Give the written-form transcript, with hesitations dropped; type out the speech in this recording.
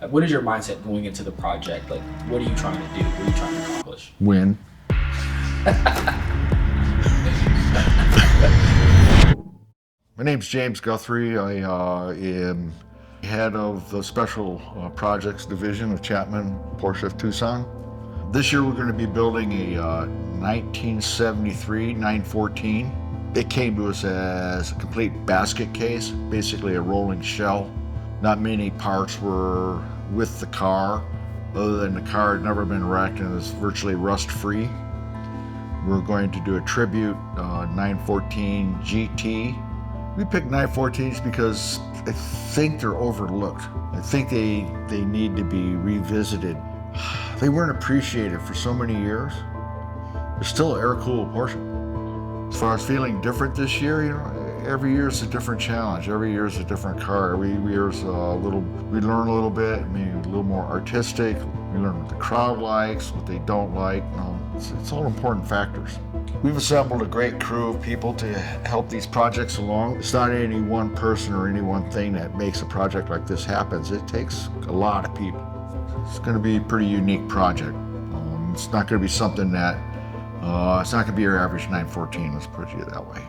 What is your mindset going into the project? Like, what are you trying to do? What are you trying to accomplish? Win. My name's James Guthrie. I am head of the Special Projects Division of Chapman Porsche Tucson. This year we're going to be building a 1973 914. It came to us as a complete basket case, basically a rolling shell. Not many parts were with the car, other than the car had never been wrecked and is virtually rust-free. We're going to do a tribute 914 GT. We picked 914s because I think they're overlooked. I think they need to be revisited. They weren't appreciated for so many years. They're still an air-cooled Porsche. As far as feeling different this year, every year is a different challenge. Every year is a different car. Every year is we learn a little bit, maybe a little more artistic. We learn what the crowd likes, what they don't like. It's all important factors. We've assembled a great crew of people to help these projects along. It's not any one person or any one thing that makes a project like this happen. It takes a lot of people. It's going to be a pretty unique project. It's not going to be something that, it's not going to be your average 914, let's put it that way.